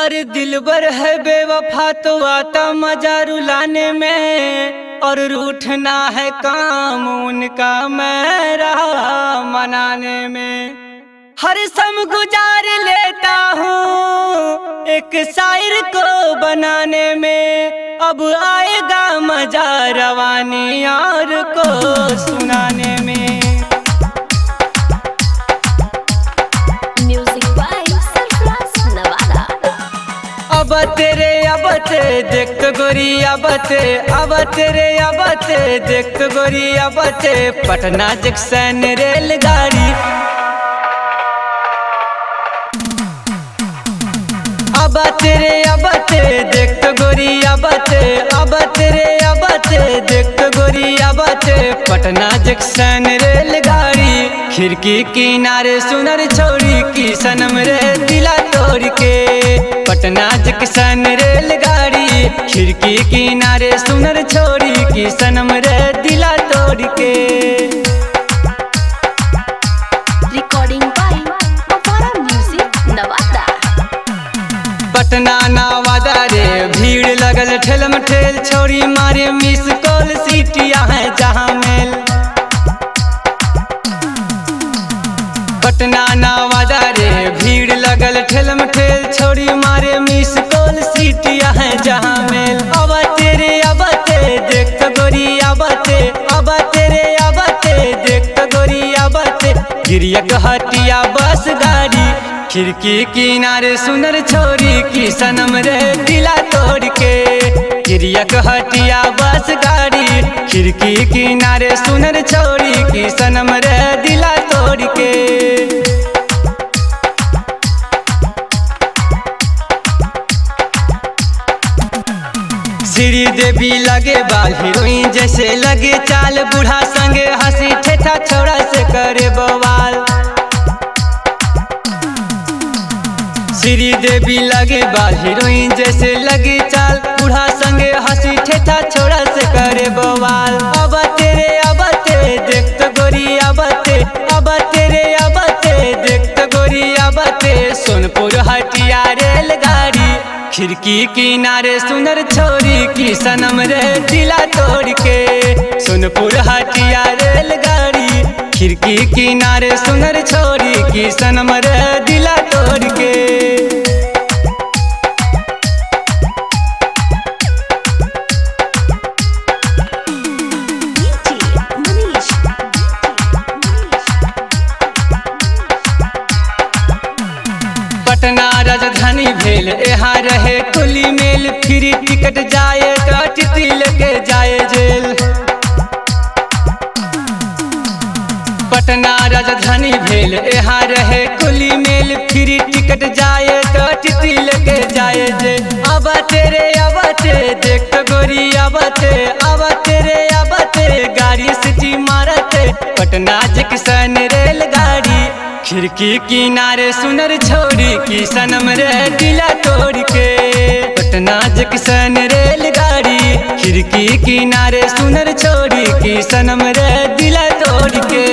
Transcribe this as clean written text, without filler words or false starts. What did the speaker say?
अरे दिलबर है बेवफा तो आता मजा रुलाने में, और रूठना है काम उनका मेरा मनाने में। हर सम गुजार लेता हूँ एक शायर को बनाने में, अब आएगा मजा रवानी यार को सुनाने में। अब तेरे देख गोरी अब तेरे देख गोरी अब पटना जंक्शन रेलगाड़ी। अब तेरे देख गोरी अब तेरे देख गोरी अब पटना जंक्शन रेलगाड़ी। खिड़की किनारे सुनर छोड़ी की सनम रे दिला तोड़ के, पटना जंक्शन रेलगाड़ी। खिड़की किनारे सुनर छोड़ी की सनम रे दिला तोड़ के। Recording by Apara music Nawada. Patna Nawada रे भीड़ लगल ठेलम ठेल, छोड़ी मारे मिस कॉल सीटिया है जहाँ मेल। पटना नवादा रे भीड़ लगल ठेलम ठेल, छोड़ी मारे मिस कॉल सीटिया है जहाँ मेल। अब तेरे देख गोरी अब तेरे देख गोरी अब गिरियक हटिया बस गाड़ी। खिड़की किनारे सुनर छोरी की सनम रे दिला तोड़ के, गिरियक हटिया बस गाड़ी। खिड़की किनारे सुनर छोरी की सनम रे दिला तोड़ के। श्री देवी लगे बाल हीरोइन जैसे लगे चाल, बूढ़ा संगे हंसी ठेठा छोड़ा से करे बवाल। श्री देवी लगे बाल हीरोइन जैसे लगे चाल, बूढ़ा संगे हंसी ठेठा छोड़ा से करे बवाल। अब तेरे देख गोरी अब तेरे देख गोरी अब सोनपुर हटिया रेलगाड़ी। खिड़की किनारे सुनर छोरी की सनम रे दिला तोड़ के, सोनपुर हटिया रेलगाड़ी। खिड़की किनारे सुनर छोरी की सनम रे दिला तोड़ के। पटना राजधानी भेल यहाँ रहे खुली मेल, फ्री टिकट जाए तो टिटी लेके जाए जेल। पटना राजधानी भेल यहाँ रहे खुली मेल, फ्री टिकट जाए तो टिटी लेके जाए जेल। अब तेरे देख गोरी अब तेरे गाड़ी सिटी मारते पटना जंक्शन रेलगाड़ी। खिड़की किनारे सुनर छोड़ी की सनम रे दिला तोड़ के, पटना जंक्शन रेलगाड़ी। खिड़की किनारे सुनर छोड़ी की सनम रे दिला तोड़ के।